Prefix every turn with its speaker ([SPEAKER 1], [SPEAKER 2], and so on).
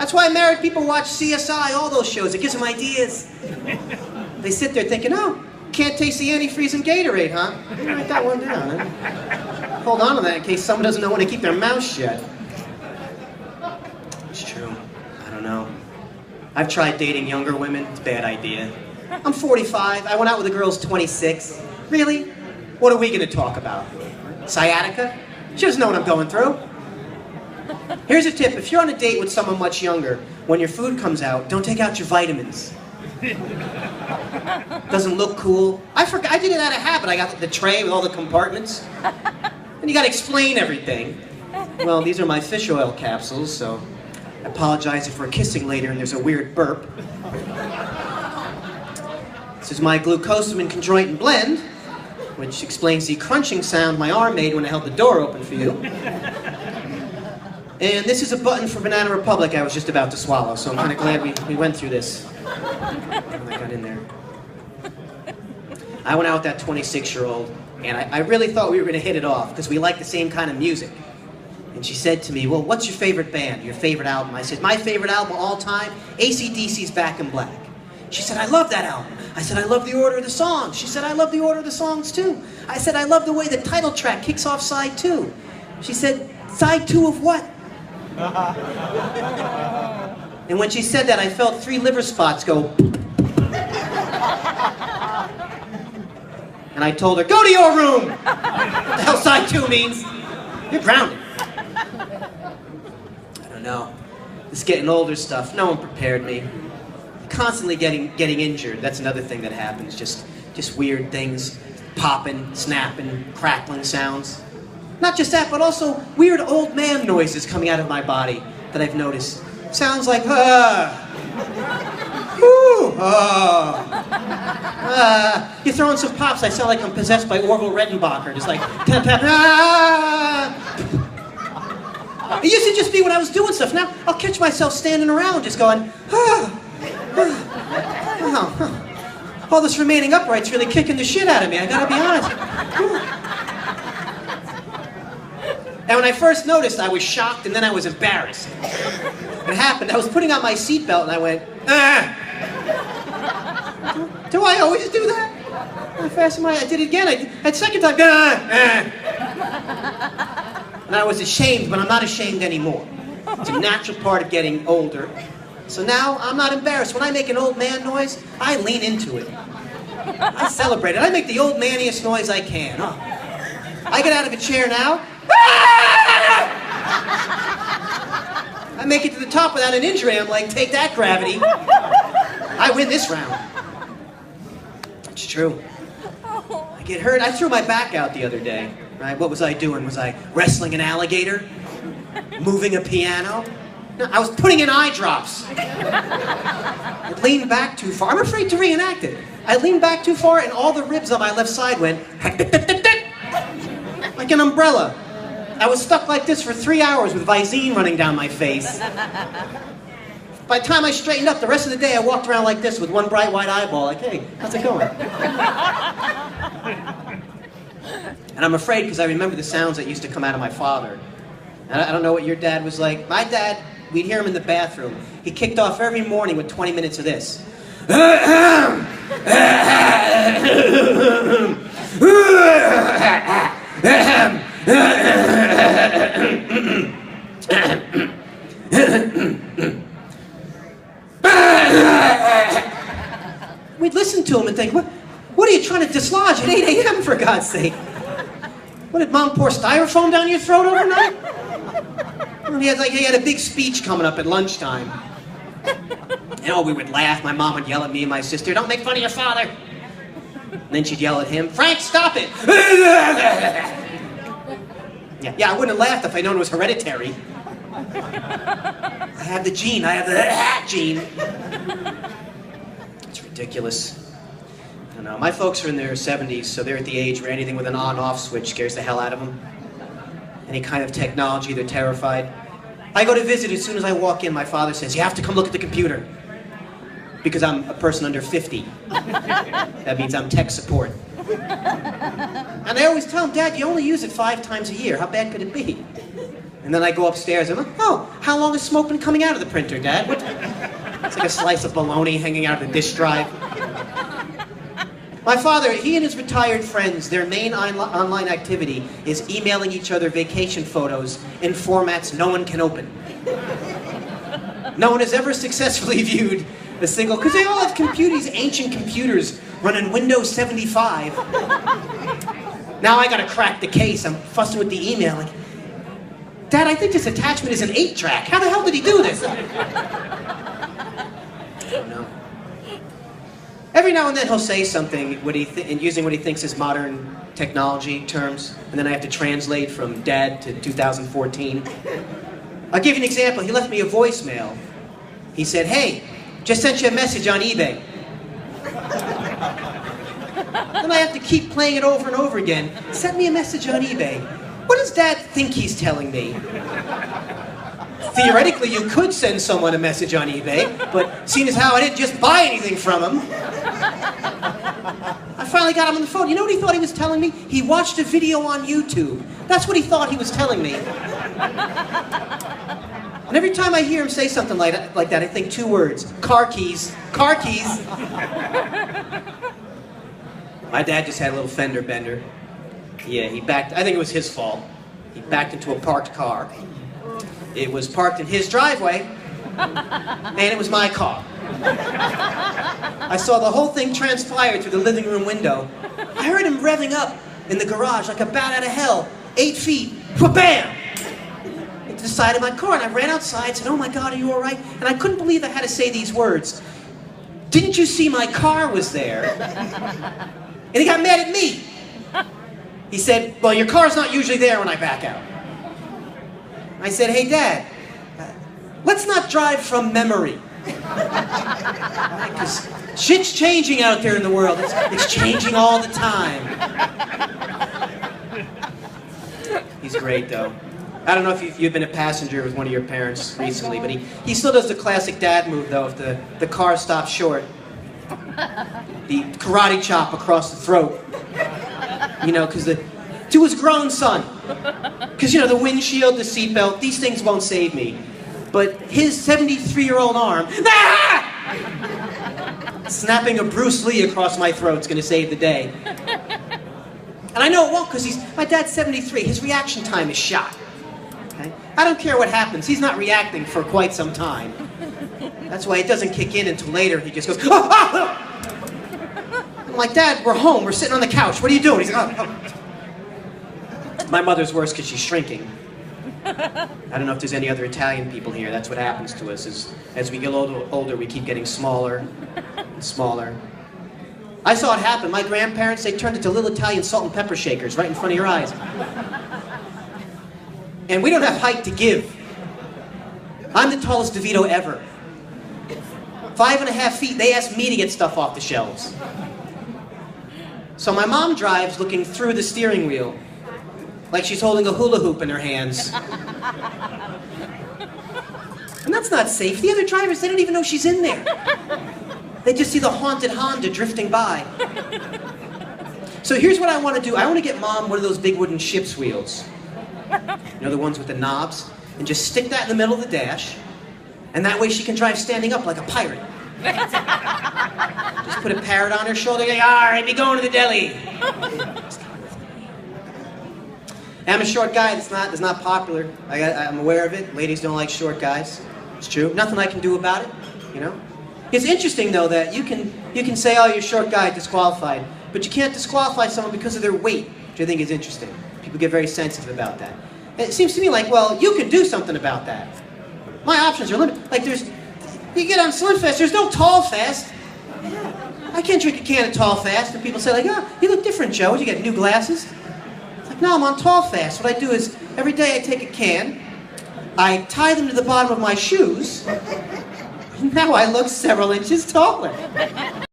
[SPEAKER 1] That's why married people watch CSI, all those shows. It gives them ideas. They sit there thinking, oh, can't taste the antifreeze in Gatorade, huh? Write that one down. Huh? Hold on to that in case someone doesn't know when to keep their mouth shut. It's true. I don't know. I've tried dating younger women. It's a bad idea. I'm 45. I went out with a girl who's 26. Really? What are we going to talk about? Sciatica? She doesn't know what I'm going through. Here's a tip. If you're on a date with someone much younger, when your food comes out, don't take out your vitamins. Doesn't look cool. I did it out of habit. I got the tray with all the compartments. And you got to explain everything. Well, these are my fish oil capsules, so I apologize if we're kissing later and there's a weird burp. This is my glucosamine chondroitin blend, which explains the crunching sound my arm made when I held the door open for you. And this is a button for Banana Republic I was just about to swallow, so I'm kind of glad we went through this. And I got in there. I went out with that 26-year-old, and I really thought we were going to hit it off, because we like the same kind of music. And she said to me, well, what's your favorite band, your favorite album? I said, my favorite album of all time, AC/DC's Back in Black. She said, I love that album. I said, I love the order of the songs. She said, I love the order of the songs too. I said, I love the way the title track kicks off side 2. She said, side 2 of what? And when she said that, I felt 3 liver spots go. And I told her, go to your room! What the hell side 2 means? You're grounded. I don't know. This getting older stuff, no one prepared me. Constantly getting injured. That's another thing that happens. Just weird things, popping, snapping, crackling sounds. Not just that, but also weird old man noises coming out of my body that I've noticed. Sounds like you're throwing some pops. I sound like I'm possessed by Orville Redenbacher. Just like tap tap. It used to just be when I was doing stuff. Now I'll catch myself standing around, just going. All this remaining upright's really kicking the shit out of me, I gotta be honest. And when I first noticed, I was shocked and then I was embarrassed. It happened, I was putting on my seatbelt and I went, Do I always do that? I did it again, that second time, And I was ashamed, but I'm not ashamed anymore. It's a natural part of getting older. So now, I'm not embarrassed. When I make an old man noise, I lean into it. I celebrate it. I make the old maniest noise I can. Oh. I get out of a chair now. I make it to the top without an injury. I'm like, take that, gravity. I win this round. It's true. I get hurt. I threw my back out the other day. Right? What was I doing? Was I wrestling an alligator? Moving a piano? No, I was putting in eye drops. I leaned back too far. I'm afraid to reenact it. I leaned back too far and all the ribs on my left side went like an umbrella. I was stuck like this for 3 hours with Visine running down my face. By the time I straightened up, the rest of the day I walked around like this with one bright white eyeball, like, hey, how's it going? And I'm afraid because I remember the sounds that used to come out of my father. And I don't know what your dad was like. My dad, we'd hear him in the bathroom. He kicked off every morning with 20 minutes of this. We'd listen to him and think, what are you trying to dislodge at 8 a.m. for God's sake? What, did Mom pour styrofoam down your throat overnight? He had a big speech coming up at lunchtime. And we would laugh. My mom would yell at me and my sister, don't make fun of your father. And then she'd yell at him, Frank, stop it. Yeah, I wouldn't have laughed if I'd known it was hereditary. I have the gene. I have the gene. It's ridiculous. I don't know. My folks are in their 70s, so they're at the age where anything with an on-off switch scares the hell out of them. Any kind of technology, they're terrified. I go to visit as soon as I walk in. My father says, you have to come look at the computer. Because I'm a person under 50. That means I'm tech support. And I always tell him, Dad, you only use it 5 times a year. How bad could it be? And then I go upstairs and I'm like, oh, How long has smoke been coming out of the printer, Dad? What? It's like a slice of bologna hanging out of the disk drive. My father, he and his retired friends, their main online activity is emailing each other vacation photos in formats no one can open. No one has ever successfully viewed a single, because they all have computers, ancient computers running Windows 75. Now I gotta crack the case. I'm fussing with the email. Like, Dad, I think this attachment is an 8-track. How the hell did he do this? I don't know. Every now and then he'll say something using what he thinks is modern technology terms, and then I have to translate from Dad to 2014. I'll give you an example. He left me a voicemail. He said, "Hey, just sent you a message on eBay." Then I have to keep playing it over and over again. Sent me a message on eBay. What does Dad think he's telling me? Theoretically, you could send someone a message on eBay, but seeing as how I didn't just buy anything from him, I finally got him on the phone. You know what he thought he was telling me? He watched a video on YouTube. That's what he thought he was telling me. And every time I hear him say something like that, I think 2 words: car keys. Car keys. My dad just had a little fender bender. Yeah, I think it was his fault. He backed into a parked car. It was parked in his driveway, and it was my car. I saw the whole thing transpire through the living room window. I heard him revving up in the garage like a bat out of hell, 8 feet, bam! Into the side of my car, and I ran outside and said, "Oh my God, are you all right?" And I couldn't believe I had to say these words. "Didn't you see my car was there?" And he got mad at me. He said, "Well, your car's not usually there when I back out." I said, "Hey, Dad, let's not drive from memory." Because shit's changing out there in the world. It's changing all the time. He's great, though. I don't know if you've been a passenger with one of your parents recently, but he still does the classic dad move, though, if the car stops short. The karate chop across the throat. You know, to his grown son. Because, you know, the windshield, the seatbelt, these things won't save me. But his 73-year-old arm, snapping a Bruce Lee across my throat's gonna save the day. And I know it won't, because my dad's 73. His reaction time is shot. Okay? I don't care what happens. He's not reacting for quite some time. That's why it doesn't kick in until later. He just goes, "Oh, oh, oh." I'm like, "Dad, we're home. We're sitting on the couch. What are you doing?" He's like, "Oh, oh." My mother's worse because she's shrinking. I don't know if there's any other Italian people here. That's what happens to us. As we get older, we keep getting smaller and smaller. I saw it happen. My grandparents, they turned into little Italian salt and pepper shakers right in front of your eyes. And we don't have height to give. I'm the tallest DeVito ever. 5.5 feet. They asked me to get stuff off the shelves. So my mom drives looking through the steering wheel, like she's holding a hula hoop in her hands. And that's not safe. The other drivers, they don't even know she's in there. They just see the haunted Honda drifting by. So here's what I want to do. I want to get Mom one of those big wooden ship's wheels. You know, the ones with the knobs? And just stick that in the middle of the dash. And that way she can drive standing up like a pirate. Just put a parrot on her shoulder, like, "All right, be going to the deli." I'm a short guy. It's not popular. I'm aware of it. Ladies don't like short guys. It's true. Nothing I can do about it. You know. It's interesting though that you can say, "Oh, you're a short guy, disqualified," but you can't disqualify someone because of their weight, which I think is interesting. People get very sensitive about that. And it seems to me like, well, you can do something about that. My options are limited. Like you get on Slim Fast, there's no Tall Fast. I can't drink a can of Tall Fast, and people say like, "Oh, you look different, Joe. Did you get new glasses?" It's like, no, I'm on Tall Fast. What I do is, every day I take a can, I tie them to the bottom of my shoes, and now I look several inches taller.